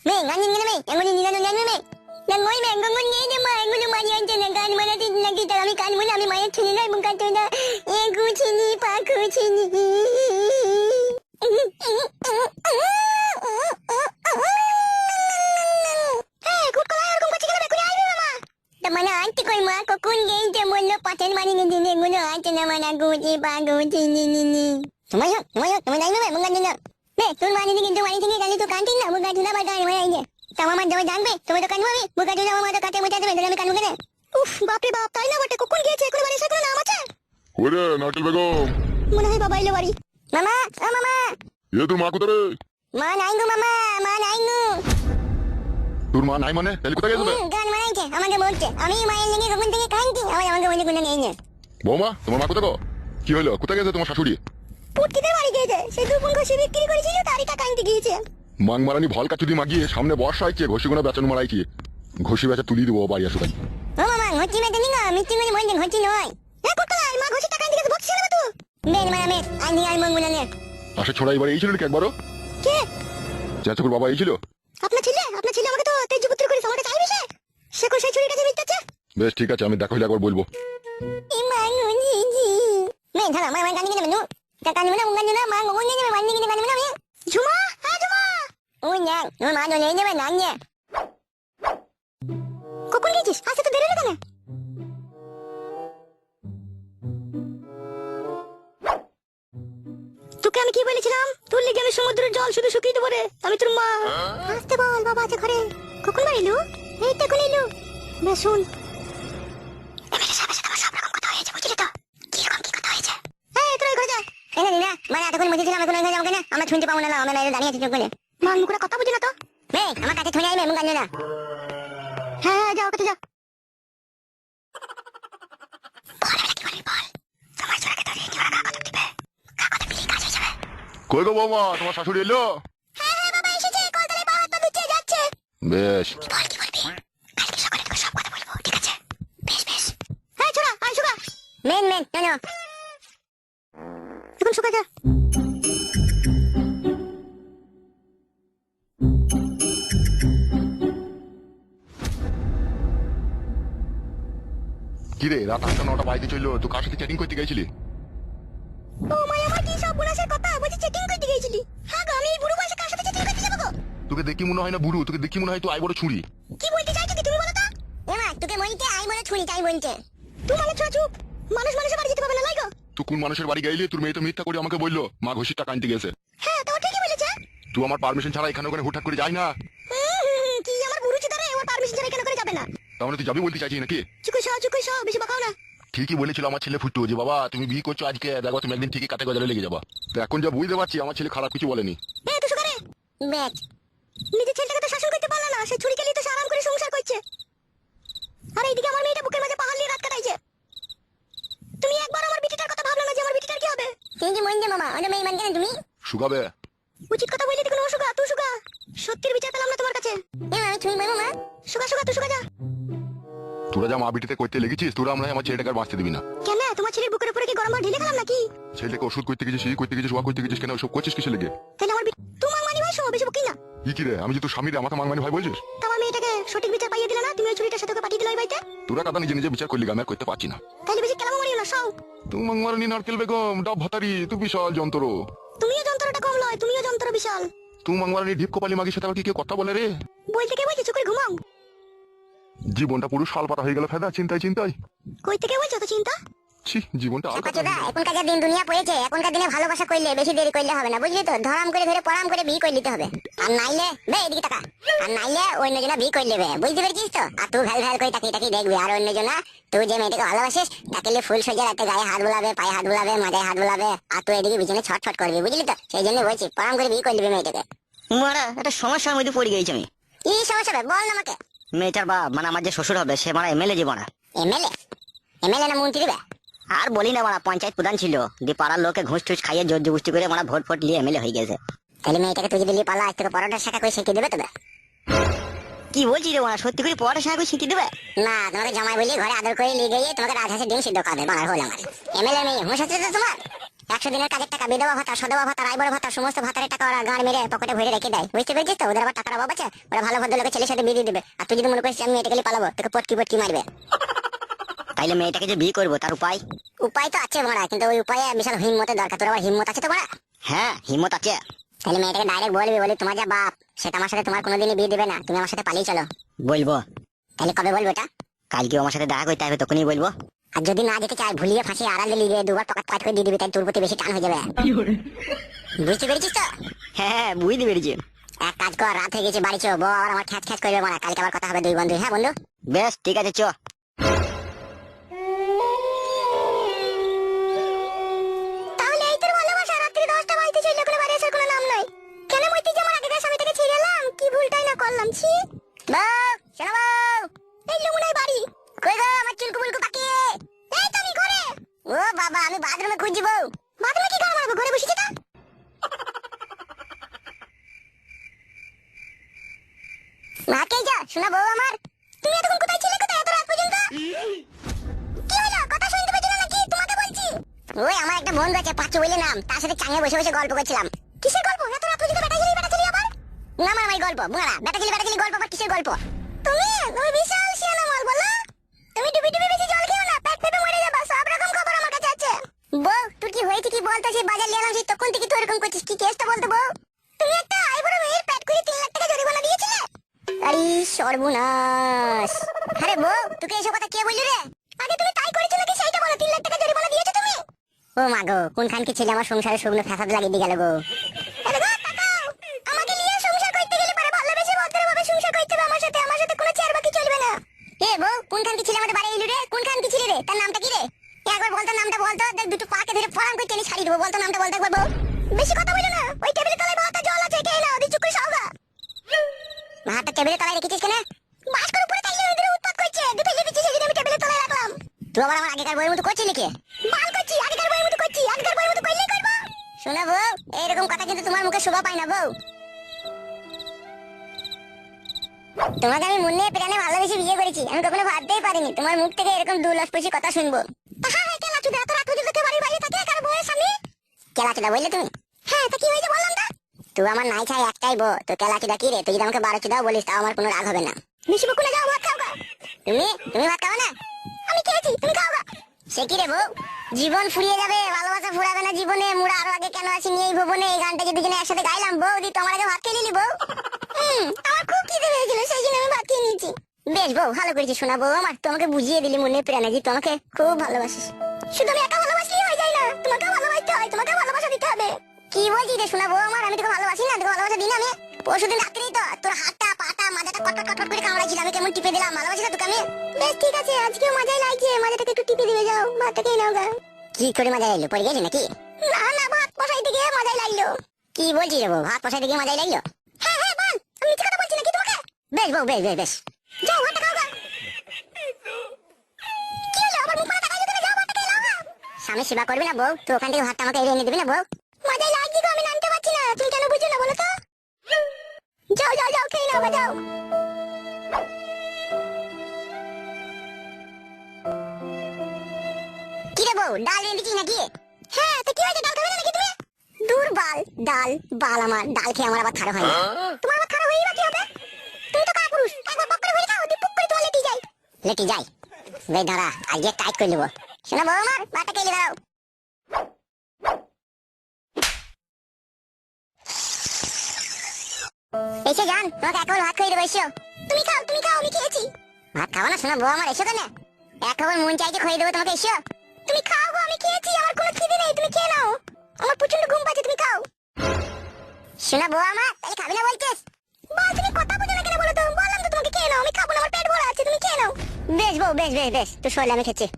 Me ngani ngani me, yang ngani ngani ngani me. Yang ngoi me ngoni ngani ma, ngoni ma yang jangan kan mana di lagi dalam kan mana mi maya cini lai bukan tu na. Aku cini, paku cini. Hey, kut kau ayar kau kacik nak aku ayar mama. Dah mana anti kau mak kau kun gay je mana paten mana ni ni ngono anti nama aku cini paku cini ni. Semaya ayar me mengani na. Me, tu mana ni kita mana tinggi kali tu kantin na bukan tu na bagai mana ini. Sama man jawab jangan be, tu tu kan mami, bukan tu nama tu kata macam tu dalam kan bukan. বাপরে বাপ তাই না বটে কখন গিয়েছে এখন বাড়ির সাথে নাম আছে ওরে নারকেল বেগম মনে হয় বাবা এলো বাড়ি মামা ও মামা এ তোর মা কোথায় রে? মা নাই গো মামা মা নাই গো তোর মা নাই মানে তাহলে কোথায় গেছে? গান মারাইছে আমাকে বলছে আমি মায়ের লেগে কখন থেকে কাঁদছি আমাকে বলে কোনো নেই না বৌমা তোমার মা কোথায় গো? কি হলো কোথায় গেছে তোমার শাশুড়ি? পুটকিদের বাড়ি গিয়েছে সে দুপুর ঘষে বিক্রি করেছিল তারই টাকা আনতে গিয়েছে মাংমারানি ভল কাচুদি মাগিয়ে সামনে বর্ষা আইছে ঘষিগুনা বেচন মারাইছি ঘষি বেচা তুলি দেবো বাড়ি আসো তাই ও মামা ঘষি বেচে নি গো মিষ্টি করে বলছেন ঘষি নয় এ কোটকলাই মা ঘষি টাকা আনতে গেছে বকছে না তো বেন মারা মে আনি আর মঙ্গুনা নে আসে ছোড়া এবার এই ছিল নাকি একবারও? কে চাচুকুর বাবা এই ছিল? আপনার ছেলে আমাকে তো তেজপুত্র করে আমাকে চাইবে সে কোন সেই চুরির কাছে মিথ্যাচ্ছে বেশ ঠিক আছে আমি দেখা হইলে একবার বলবো मैं थाला मैं गानी के मनु काकानी मनु गानी ना मां ngomong ni मैं वानी के गानी Manu Juma ha Juma oh nyang no ma no le मैं nanya কখন গেছিস আজকে তো দেরি হলো কেন তোকে আমি কি বলেছিলাম তোর লেগে আমি সমুদ্রের জল শুধু শুকিয়ে দেবো রে আমি তোর মা আসতে বল বাবা আছে ঘরে কখন বাড়ি এলো এই তো এখন এলো বেশ শুন এমএলএ সাহেবের সাথে আমার সব রকম কথা হয়েছে বুঝলি তো কিরকম কি কথা হয়েছে এই তোর ঘরে যা এনে না মানে এতক্ষণ বুঝেছিলাম এখন ঘরে যাবো কেন আমরা শুনতে পাবো না আমরা বাইরে দাঁড়িয়ে আছি চোখ বলে মা মুখরা কথা বুঝি না তো বে আমার কাছে থুই আইবে মুখ আনবে না হ্যাঁ যাও কাছে যাও কই গো বৌমা তোমার শাশুড়ি এলো? হ্যাঁ হ্যাঁ বাবা এসেছে কলতলায় পা হাত পা ধুচ্ছে যাচ্ছে বেশ কি বলবি কালকে সকালে তোকে সব কথা বলবো ঠিক আছে বেশ হ্যাঁ ছোড়া আয় শুকা মেন নো এখন শুকা যা কি রে রাত 8:09 বাজতে চললো তুই কার সাথে চ্যাটিং করতে গেছিলি? ও মাই আমার কি সব বুলাসের কথা বলছি চেটিং করতে গিয়েছিলি হ্যাঁ গো আমি এই বুড়ো বয়সে কার সাথে চেটিং করতে যাবো গো তোকে দেখি মনে হয় না বুড়ো তোকে দেখি মনে হয় তুই আই বড় ছুরি কি বলতে চাইছো কি তুমি বলো তো এমা তোকে মইতে আই বলে ছুরি তাই বলছে তুই মানে চুপ মানুষের বাড়ি যেতে পারবে না লাইগো তুই কোন মানুষের বাড়ি গেলি তোর মেয়ে তো মিথ্যা করে আমাকে বললো মা ঘষির টাকা আনতে গেছে হ্যাঁ তো ঠিকই বলেছে তুই আমার পারমিশন ছাড়া এখানে ওখানে হুটহাট করে যাই না কি আমার বুড়ো চিতারে ওর পারমিশন ছাড়া কেন করে যাবে না তাহলে তুই যাবি বলতে চাইছিস নাকি? চুকুইছো বেশি বাকাও না ঠিকই বলেছিল আমার ছেলে ফুটু যে বাবা তুমি বিয়ে করছো আজকে দেখো তুমি একদিন ঠিকই কাটে গজালে লেগে যাবা তো এখন যা বুঝতে পারছি আমার ছেলে খারাপ কিছু বলেনি এ তুই শুকারে ব্যাচ নিজের ছেলেটাকে তো শাসন করতে পারলা না সে ছুরি কেলি তো আরাম করে সংসার করছে আর এইদিকে আমার মেয়েটা বুকের মাঝে পাহাড় নিয়ে রাত কাটাইছে তুমি একবার আমার বিটিটার কথা ভাবলে না যে আমার বিটিটার কি হবে সেই যে মন যে মামা ওটা মেয়ে মানকে না তুমি শুকাবে উচিত কথা বললে দেখুন ও শুকা তুই শুকা সত্যির বিচার পেলাম না তোমার কাছে আমি ছুঁই মারবো মা শুকা তুই শুকা যা তোরা যা মা বিটিতে করতে লেগেছিস তোরা আমরা আমার ছেলেটাকে আর বাঁচতে দিবি না কেন তোমার ছেলের বুকের উপরে কি গরম ঢেলে খেলাম নাকি ছেলেটাকে ওষুধ করতে গেছিস করতে গেছিস ওয়া করতে গেছিস কেন ওসব করছিস কিসে লেগে তাহলে আমার তোমার মানি ভাই সব বেশি বকি না কি রে আমি যে তোর স্বামীর আমার মাংমানি ভাই বলছিস তোমার মেয়েটাকে সঠিক বিচার পাইয়ে দিলে না তুমি ওই ছুরিটার সাথে পাঠিয়ে দিলে ওই বাড়িতে তোরা কথা নিজে নিজে বিচার করলি আমি আর করতে পারছি না তাহলে বেশি কেলাম মারিও না সব তুই মাংমারানি নারকেল বেগম ডাব ভাতারি তুই বিশাল যন্ত্র তুমিও যন্ত্রটা কম লয় তুমিও যন্ত্র বিশাল তুই মাংমারানি ঢিপ কপালি মাগির সাথে আবার কি কেউ কথা বলে রে বলতে কে বলছে চুপ করে ঘুমাও জীবনটা পুরো শাল পাতা হয়ে গেল ফেদা চিন্তায় কই থেকে বলছো তো চিন্তা ছি জীবনটা আর কথা এখনকার যা দিন দুনিয়া পড়েছে এখনকার দিনে ভালোবাসা করলে বেশি দেরি করলে হবে না বুঝলি তো ধরাম করে ধরে পরাম করে বিয়ে করে নিতে হবে আর নাইলে বে এদিকে টাকা আর নাইলে অন্য জনা বিয়ে করে নেবে বুঝতে পেরেছিস তো আর তুই ভ্যাল করে তাকিয়ে দেখবি আর অন্য জনা তুই যে মেয়েটাকে ভালোবাসিস তাকে ফুল সোজা রাতে গায়ে হাত বুলাবে পায়ে হাত বুলাবে মাথায় হাত বুলাবে আর তুই এদিকে বিছানে ছটফট করবি বুঝলি তো সেই জন্য বলছি পরাম করে বিয়ে করে নেবে মেয়েটাকে মারা একটা সমস্যার মধ্যে পড়ে গেছি আমি কি সমস্যা হবে বল না আমাকে মেয়েটার বাপ মানে আমার যে শ্বশুর হবে সে মারা এমএলএ যে মারা এমএলএ না মন্ত্রী বে আর বলি না মারা পঞ্চায়েত প্রধান ছিল দিয়ে পাড়ার লোকে ঘুষ টুস খাইয়ে জোর জবস্তি করে মারা ভোট নিয়ে এমএলএ হয়ে গেছে তাহলে মেয়েটাকে তুই যদি পালা আজ থেকে পরোটা শাখা করে শিখিয়ে দেবে তবে কি বলছিস রে মারা সত্যি করে পড়াটা সাথে শিখিয়ে দেবে না তোমাকে জামাই বলি ঘরে আদর করে নিয়ে গিয়ে তোমাকে রাজহাঁসের ডিম সিদ্ধ খাবে বানার হল আমার এমএলএ মেয়ে হুঁশ আছে তো তোমার 100 দিনের কাজের টাকা, বিধবা ভাতা, সধবা ভাতা, রায়বর ভাতা, সমস্ত ভাতারের টাকা ওরা গাঁড় মেরে পকেটে ভরে রেখে দেয়। বুঝতে পেরেছিস তো? ওদের আবার টাকার অভাব আছে, ওরা ভালো ভদ্রলোকের ছেলের সাথে বিয়ে দিয়ে দেবে। আর তুই যদি মনে করিস আমি মেয়েটাকে পালাবো, তোকে পটকি মারবে। তাইলে মেয়েটাকে যে বিয়ে করবো তার উপায়? উপায় তো আছে বড়া, কিন্তু ওই উপায়ে বিশাল হিম্মতের দরকার। তোর আবার হিম্মত আছে তো বড়া? হ্যাঁ হিম্মত আছে। তাহলে মেয়েটাকে ডাইরেক্ট বলবি তোমার যা বাপ সেটা আমার সাথে তোমার কোনোদিনই বিয়ে দিবে না, তুমি আমার সাথে পালিয়ে চলো। বলবো। তাহলে কবে বলবো এটা? কালকে আমার সাথে দেখা করতে হবে, তখনই বলবো। আর যদি না যেতে চাই, ভুলিয়ে ফাঁসিয়ে আড়ালে লিগে দুবার পকেট পাট করে দিয়ে দিবি, তাই তোর প্রতি বেশি টান হয়ে যাবে। বুঝতে পেরেছিস তো? হ্যাঁ বুঝতে পেরেছি। এক কাজ কর, রাত হয়ে গেছে, বাড়ি চো, বউ আবার আমার খ্যাচ করবে মারা। কালকে আবার কথা হবে দুই বন্ধু। হ্যাঁ বন্ধু? বেশ ঠিক আছে, চ। তাহলে এই তোর ভালোবাসা? রাত্রি 10টা বাজতে ছিল, কোনো বাড়ি আসার কোনো নাম নাই। কেন মইতে যে আমার আগেকার স্বামী থেকে ছিড়ে এলাম, কি ভুলটাই না করলাম। ছি বউ, শোনো বউ, এই লুমুনাই বাড়ি কই গো? আমার চুলকু বুলকু পাকিয়ে এই তো আমি ঘরে। ও বাবা, আমি বাথরুমে খুঁজছি বউ। বাথরুমে কি গান মারবো? ঘরে বসেছি তো। মাকে যা শোনা বউ আমার, তুমি এতক্ষণ কোথায় ছিলে? কোথায় এত রাত পর্যন্ত? কি হলো? কথা শুনতে পেয়েছো না নাকি? তোমাকে বলছি। ওই আমার একটা বন্ধু আছে, পাঁচু বলে নাম, তার সাথে চাঙে বসে বসে গল্প করছিলাম। কিসের গল্প? এত রাত পর্যন্ত বেটা ছেলে আবার? না মারামারি গল্প বুড়া। বেটা ছেলে গল্প আবার কিসের গল্প? তুমি বিশাল শিয়ানা মাল বলো। তুমি ডুবি বেশি জল খেও না, পেট ফেটে মরে যাবা। সব রকম খবর আমার কাছে আছে। বউ তোর কি হয়েছে? কি বলতো? সেই বাজার লিয়ে আনছি, তখন থেকে তুই এরকম করছিস। কি কেসটা বলতো বউ? তুমি একটা আইবুড়ো মেয়ের পেট করে 3 লাখ টাকা জরিমানা দিয়েছিলে। আরে সর্বনাশ! আরে বউ, তোকে এসব কথা কে বললি রে? আগে তুমি তাই করেছো নাকি সেইটা বলো। 3 লাখ টাকা জরিমানা দিয়েছো তুমি? ও মা গো, কোনখান কি ছেলে আমার সংসারে শুকনো ফ্যাসাদ লাগিয়ে দিয়ে গেল গো। আরে গো তাকাও, আমাকে নিয়ে সংসার করতে গেলে পরে ভালোবেসে ভদ্রভাবে সংসার করতে হবে আমার সাথে। আমার সাথে কোনো চেরবাকি চলবে না। এ বউ, কোনখান কি ছেলে আমাদের বাড়ি এলো রে? কোনখান কি ছেলে রে? তার নামটা কি রে? একবার বলতো নামটা বলতো, দেখ দুটো পাকে ধরে ফরাম করে টেনে ছাড়িয়ে দেবো। বলতো নামটা বলতো একবার বউ। বেশি কথা বলো না। ওই টেবিলের তলায় ভাত আর জল আছে, খেয়ে নাও। দি চুপ করে খাওগা। ভাতটা টেবিলের তলায় রেখেছিস কেন? বাস্কর উপরে তাইলে ওদের উৎপাত করছে, দুটো লিখেছি সেজন্য আমি টেবিলের তলায় রাখলাম। তুই আবার আমার আগেকার বইয়ের মতো করছিস নাকি? বাল করছি, আগেকার বইয়ের মতো করছি। আগেকার বইয়ের মতো করলেই করবো। শোনা বউ, এইরকম কথা কিন্তু তোমার মুখে শোভা পায় না বউ। তোমাকে আমি মনে প্রাণে ভালোবেসে বিয়ে করেছি। আমি কখনো ভাবতেই পারিনি তোমার মুখ থেকে এরকম দুলস্পর্শী কথা শুনবো। হ্যাঁ কেলাচুদা, এত রাত পর্যন্ত কেউ বাড়ির বাইরে থাকে কার বউয়ের সামনে? কেলাচুদা বললে তুমি? হ্যাঁ তা কি হয়েছে বললাম তো। তুই আমার নাই চাই একটাই বউ, তো কেলাচুদা কি রে? তুই যদি আমাকে 12 চুদাও বলিস তাও আমার কোনো রাগ হবে না। বেশি বকুলে যাও, ভাত খাও গা। তুমি ভাত খাও না? আমি খেয়েছি, তুমি খাও গা। সে কি রে বউ, জীবন ফুরিয়ে যাবে, ভালোবাসা ফুরাবে না জীবনে। মুড়া আরো আগে কেন আসিনি এই ভুবনে? এই গানটা যে দুজনে একসাথে গাইলাম বউ, দি তোমার আগে ভাত খেয়ে নিলি বউ। আমার খুব খিদে পেয়েছিল, সেই জন্য আমি ভাত খেয়ে নিয়েছি। বেশ বউ, ভালো করেছিস শোনা বউ আমার। তোমাকে বুঝিয়ে দিলি মনে প্রাণে যে তোমাকে খুব ভালোবাসিস। শুধু আমি একা ভালোবাসলেই হয়ে যায় না, তোমাকে ভালোবাসতে হয়, তোমাকে ভালোবাসা দিতে হবে। কি বলছিস রে শোনা বউ আমার? আমি তোকে ভালোবাসি না? তোকে ভালোবাসা দিই না আমি? পরশুদিন রাত্রেই তো তোর হাতটা পাটা মাথাটা কটকট করে কামড়াইছিল, আমি কেমন টিপে দিলাম। ভালোবাসি না তোকে আমি? বেশ ঠিক আছে, আজকেও মজাই লাগছে। মাজাটাকে একটু টিপে দিবে, যাও ভাতটা খেয়ে নাও গা। কি করে মজা লাগলো? পড়ে গেলি নাকি? না ভাত বসাইতে গিয়ে মজাই লাগলো। কি বলছিস রে বউ? ভাত বসাইতে গিয়ে মজাই লাগলো? হ্যাঁ বল, আমি মিথ্যে কথা বলছি নাকি তোমাকে? বেশ বউ, বেশ যাও ভাতটা খাও গা। কি হলো আবার মুখ মারা তাকাইছো কেন? যাও ভাতটা খেয়ে নাও গা। স্বামী সেবা করবি না বউ? তো ওখান থেকে ভাতটা আমাকে এনে দিবি না বউ? মজাই লাগছে গো, আমি নামতে পারছি না। তুমি কেন বুঝো না বলো তো? যাও খেয়ে নাও গা, যাও। কি রে বউ, ডাল এনে দিচ্ছিস নাকি? হ্যাঁ তো কি হয়েছে, ডাল খাবে না নাকি তুমি? দূর বাল, ডাল আমার ডাল খেয়ে আমার আবার খারাপ হয় না। তোমার আবার খারাপ হয়ে কি হবে? তুমি তো কাপুরুষ, একবার বক করে ভরে খাও, দিপুক করে তোমার লেটি যাই। বেশ দাঁড়া, আজকে টাইট করে নেবো। শোনা বউ আমার, ভাতটা খেয়ে দাও। এসে যান, তোমাকে এক খাবার ভাত খাইয়ে দেবো, এসো। তুমি খাও, আমি খেয়েছি। ভাত খাবো না শোনা বউ আমার? এসো কেন? এক খাবার মন চাইছে খাইয়ে দেবো তোমাকে, এসো। তুমি খাও গো, আমি খেয়েছি, আমার কোনো খিদে নেই। তুমি খেয়ে নাও, আমার প্রচন্ড ঘুম পাচ্ছে, তুমি খাও। শোনা বউ আমার, তাহলে খাবি না বলছিস? বল, তুমি কথা বুঝো না কেন বলো তো? বললাম তো তোমাকে খেয়ে নাও। আমি খাবো না, আমার পেট ভরা আছে, তুমি খেয়ে নাও। বেশ বউ, বেশ তুই শোলে আমি খেয়েছি।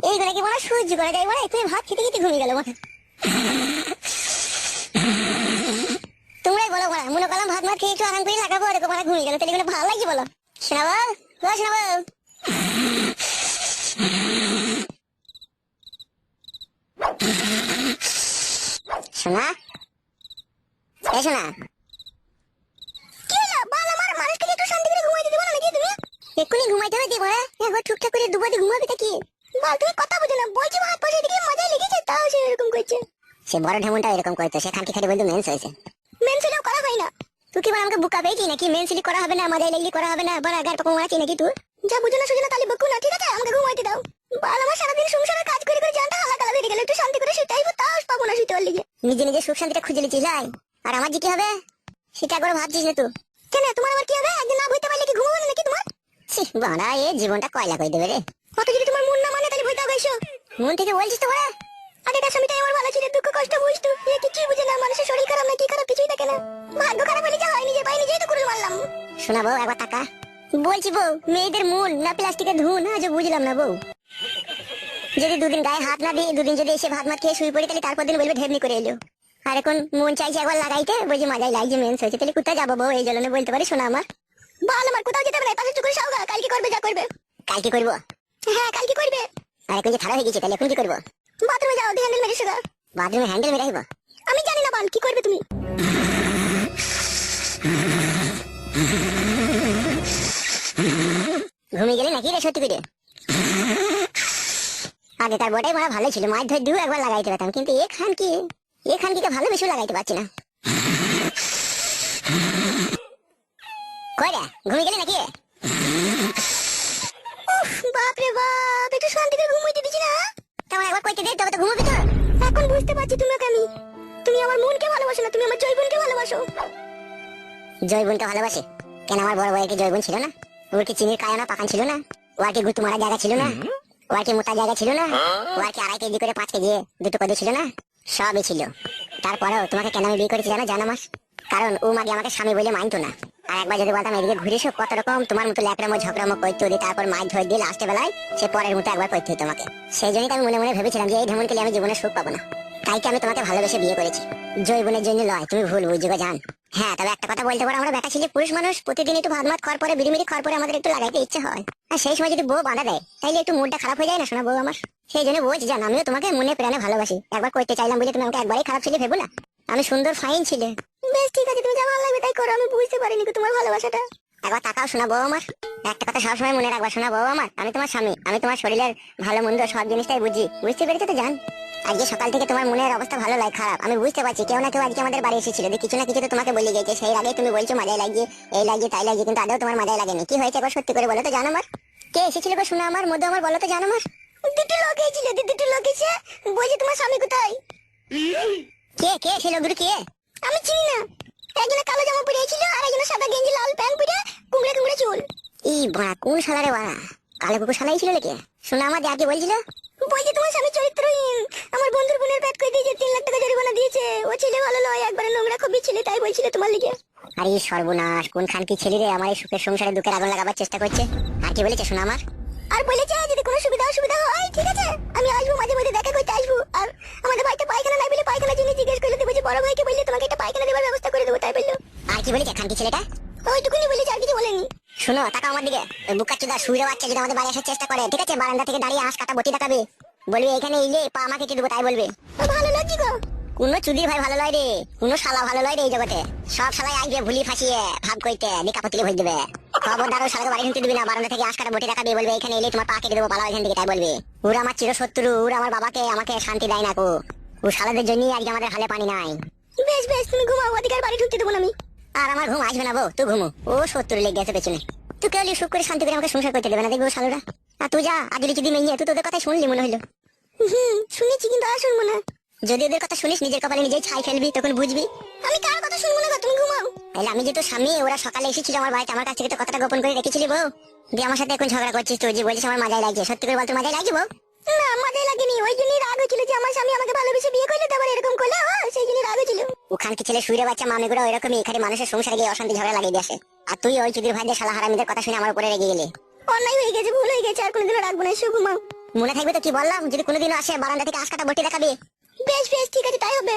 এই করে কি বলা সহ্য করা যায় বলা? তুমি ভাত খেতে ঘুমিয়ে গেল মাথা। তোমরাই বলো বলা, মনে করলাম ভাত খেয়েছো, আরাম করে লাগাবো, এরকম মানে ঘুমিয়ে গেল। তাহলে ভালো লাগছে বলো? শোনাবো। শোনা, এ শোনা, কি হলো বল? আমার মানুষটাকে একটু শান্তি করে ঘুমাইতে দেবো না নাকি তুমি? এক্ষুনি ঘুমাইতে হবে দেবো। একবার টুকটাক করে দুবারে ঘুমাবে তা কি? বল, তুমি কথা বুঝো না, বলছি হাত পাশে দিকে মজাই লেগেছে, তাও সে এরকম করছে। সে বড় ঢেমনটা এরকম করতো, সে খানকি খালি বলতো মেন্স হয়েছে। মেনসিলেও করা হয় না। তুই কি বল আমাকে বুকা পেয়েছি নাকি? মেন্সিলি করা হবে না, মজাই লাগলি করা হবে না, বড় আগার পকম আছে নাকি তুই? যা বুঝো না সুঝো না তাহলে বকু না, ঠিক আছে? আমাকে ঘুমাইতে দাও। বল, আমার সারাদিন সংসারের কাজ করে করে জানটা হালাকালা বেরিয়ে গেল, একটু শান্তি করে শুতে আইবো, তাও পাবো না শুতে পারলি। নিজে নিজে সুখ শান্তিটা খুঁজে লিছিস লাই, আর আমার যে কি হবে সেটা একবার ভাবছিস না তুই? কেন তোমার আবার কি হবে? একদিন না বইতে পারলে কি ঘুমাবো না নাকি তোমার? ছি বাড়া, এ জীবনটা কয়লা করে দেবে রে। কত যদি তোমার মন না মানে তাহলে বইতে হবে এসো। মন থেকে বলছিস তো বড়া? আগেকার স্বামীটাই আমার ভালো ছিল, দুঃখ কষ্ট বুঝতো, এ কিছুই বুঝে না, মানুষের শরীর খারাপ না কি খারাপ কিছুই দেখে না। ভাগ্য খারাপ হলে যা হয়, নিজে পাই নিজেই তো করে মারলাম। শোনা বউ, একবার টাকা বলছি বউ, মেয়েদের মূল না প্লাস্টিকের ধুন, আজও বুঝলাম না বউ। যদি দুদিন গায়ে হাত না দিই, দুদিন যদি এসে ভাত মাত খেয়ে শুয়ে পড়ি, তাহলে তারপর দিন বলবে ঢেমনি করে এলো। আর এখন মন চাইছে একবার লাগাইতে, বলছি মজাই লাগছে মেন্স হয়েছে, তাহলে কোথায় যাবো বউ? এই জন্য বলতে পারি শোনা আমার। বল, আমার কোথাও যেতে হবে না, পাশে চুকুরে সাউগা, কালকে করবে যা করবে। কালকে করবো? হ্যাঁ কালকে করবে। আর এখন যে খারাপ হয়ে গেছে, তাহলে এখন কি করবো? বাথরুমে যাও, হ্যান্ডেল মেরে শুগা। বাথরুমে হ্যান্ডেল মেরে আসবো? আমি জানি না বল, কি করবে তুমি? ঘুমিয়ে গেলে নাকি রে সত্যি করে? আগেকার বটাই বড় ভালো ছিল, মাছ ধরে দু একবার লাগাইতে পারতাম, কিন্তু এখানকে ভালো বেশি লাগাইতে পারছি না। কই রে, ঘুমিয়ে গেলি নাকি? বাপ রে বাপ, একটু শান্তি করে ঘুমাইতে দিছি না? তেমন একবার কইতে দে, তবে তো ঘুমাবি তো। এখন বুঝতে পারছি তোমাকে আমি। তুমি আমার মনকে ভালোবাসো না, তুমি আমার জয়গুণকে ভালোবাসো। জয়গুণকে ভালোবাসে? কেন আমার বড় ভাইকে জয়গুণ ছিল না? ওর কি চিনির কায়না পাকান ছিল না? ও আর কি গুতু মারা জায়গা ছিল না? ও আর কি মোটা জায়গা ছিল না? ও আর কি 2.5 কেজি করে 5 কেজি দুটো কদু ছিল না? সবই ছিল। তারপরেও তোমাকে কেন আমি বিয়ে করেছি জানো মাস? কারণ ও মাগে আমাকে স্বামী বলে মানতো না। আর একবার যদি বলতাম এদিকে ঘুরে এসো, কত রকম তোমার মতো ল্যাকড়ামো ঝগড়ামো করতে দিই, তারপর মাছ ধরে দিয়ে লাস্টে বেলায় সে পরের মতো একবার করতে তোমাকে। সেই জন্যই আমি মনে মনে ভেবেছিলাম যে এই ঢেমনকে আমি জীবনে সুখ পাবো না, তাই কি আমি তোমাকে ভালোবেসে বিয়ে করেছি। জৈবনের জন্য লয়, তুমি ভুল বুঝবে জান। হ্যাঁ, তবে একটা কথা বলতে পারো, আমরা বেটা ছেলে পুরুষ মানুষ, প্রতিদিন একটু ভাত মাত খাওয়ার পরে বিড়িমিড়ি খাওয়ার পরে আমাদের একটু লাগাইতে ইচ্ছে হয়। আর সেই সময় যদি বউ বাঁধা দেয়, তাইলে একটু মুডটা খারাপ হয়ে যায় না শোনা বউ আমার? সেই জন্য বলছি জান, আমিও তোমাকে মনে প্রাণে ভালোবাসি। একবার করতে চাইলাম বলে তুমি আমাকে একবারই খারাপ ছেলে ভেবো না। আমি সুন্দর ফাইন ছিলে। বেশ ঠিক আছে, তুমি যা ভালো লাগবে তাই করো, আমি বুঝতে পারিনি তোমার ভালোবাসাটা। একবার তাকাও শোনা বউ আমার, একটা কথা সবসময় মনে রাখবা শোনা বউ আমার, আমি তোমার স্বামী, আমি তোমার শরীরের ভালো মন্দ সব জিনিসটাই বুঝি। বুঝতে পেরেছো তো জান? আজকে সকাল থেকে তোমার মনের অবস্থা ভালো লাগে খারাপ, আমি বুঝতে পারছি। কেউ না কেউ আজকে আমাদের বাড়ি এসেছিল, যে কিছু না কিছু তো তোমাকে বলে গেছে। সেই আগে তুমি বলছো মজাই লাগছে, এই লাগছে তাই লাগছে, কিন্তু আদৌ তোমার মজাই লাগেনি। কি হয়েছে একবার সত্যি করে বলো তো জানো আমার? কে এসেছিল গো শোনা আমার মধ্যে, আমার বলো তো জানো আমার? দুটো লোক এসেছিল, দুটো লোক এসে বলছে তোমার স্বামী কোথায়। কে সে লোকগুলো কে? আমি চিনি না। একজনে কালো জামা পরে ছিল, আর একজনে সাদা গেঞ্জি লাল প্যান্ট পরে, কুমড়ে কুমড়ে চুল। ই বাড়া, কোন শালারে বাড়া? কালো কুকুর শালাই ছিল নাকি? শোনা আমার যা কি বলছিল, বলছে তোমার স্বামী চরিত্রহীন, আমার বন্ধুর বোনের পেট করে দিয়েছে, 3 লাখ টাকা জরিমানা দিয়েছে, ও ছেলে ভালো নয়, একবারে নোংরা খুবই ছেলে, তাই বলছিল তোমার লিগে। আরে সর্বনাশ, কোন খানকি ছেলে রে আমার এই সুখের সংসারে দুঃখের আগুন লাগাবার চেষ্টা করছে। আর কি বলেছে শোনা আমার? আর বলেছে যদি কোনো সুবিধা অসুবিধা হয় ঠিক আছে আমি আসবো, মাঝে মাঝে দেখা করতে আসবো। আর আমাদের ভাইকে পায়খানা নাই বলে পায়খানা জিনিস জিজ্ঞেস করলে দেবো, যে বড় ভাইকে বললে তোমাকে একটা পায়খানা দেওয়ার ব্যবস্থা করে দেবো, তাই বললো। আর কি বলেছে খানকি ছেলেটা? ওইটুকুনি বলেছে, আর কিছু বলেনি। শোনো, তাকাও আমার দিকে। ওই বুকাচুদা শুইরে বাচ্চা যদি আমাদের বাড়ি আসার চেষ্টা করে, ঠিক আছে, বারান্দা থেকে দাঁড়িয়ে আঁশ কাটা বটি দেখাবে, বলবি এখানে এলে পা আমাকে কেটে দেবো, তাই বলবে। ভালো লাগছে গো। কোনো চুদির ভাই ভালো লয় রে, কোনো শালা ভালো লয় রে এই জগতে। সব শালাই আসবে ভুলি ফাঁসিয়ে ভাব কইতে নিকাপতিলে ভরে দেবে। খবরদার ও শালাকে বাড়ি ঢুকতে দিবি না, বারান্দা থেকে আঁশ কাটা বটি দেখাবে, বলবে এখানে এলে তোমার পা কেটে দেবো, পালাও এখান থেকে, তাই বলবে। ওরা আমার চিরশত্রু, ওরা আমার বাবাকে আমাকে শান্তি দেয় না কো। ও শালাদের জন্যই আজকে আমাদের হালে পানি নাই। বেশ বেশ, তুমি ঘুমাও, অধিকার বাড়ি ঢুকতে দেবো না আমি। আর আমার ঘুম আসবে না বউ, তুই ঘুমো। ও শত্রু লেগে গেছে পেছনে, তুই কেউ সুখ করে শান্তি করে আমাকে সংসার করতে দেবে না, দেখবো শালুরা। আর তুই যা আজলি যদি মেয়ে, তুই তোদের কথা শুনলি মনে হইলো। শুনেছি কিন্তু আর শুনবো না। যদি ওদের কথা শুনিস, নিজের কপালে নিজেই ছাই ফেলবি, তখন বুঝবি। আমি কার কথা শুনবো না গো, তুমি ঘুমাও। তাহলে আমি যে তোর স্বামী, ওরা সকালে এসেছিল আমার বাড়িতে, আমার কাছ থেকে তো কথাটা গোপন করে রেখেছিলি বউ। দিয়ে আমার সাথে এখন ঝগড়া করছিস তুই, যে বলছিস আমার মজাই লাগছে। সত্যি করে বল, তোর মজাই লাগছে বউ? না মজাই লাগেনি, ওই জন্যই রাগ হয়েছিল যে আমার স্বামী আমাকে ভালোবেসে বিয়ে করলে, তারপর এরকম করলে, সেই জন্য রাগ হয়েছিল। ওখান কি ছেলে শুইরে বাচ্চা মামিগুলো ওইরকমই, এখানে মানুষের সংসারে গিয়ে অশান্তি ঝগড়া লাগিয়ে দিয়ে আসে। আর তুই ওই চুদির ভাইদের শালা হারামিদের কথা শুনে আমার উপরে রেগে গেলি। অন্যায় হয়ে গেছে, ভুল হয়ে গেছে, আর কোনোদিনও রাখবো না, এসে ঘুমাও। মনে থাকবে তো কি বললাম? যদি কোনোদিনও আসে বারান্দা থেকে আঁশ কাটা বটি দেখাবে। বেশ বেশ ঠিক আছে, তাই হবে।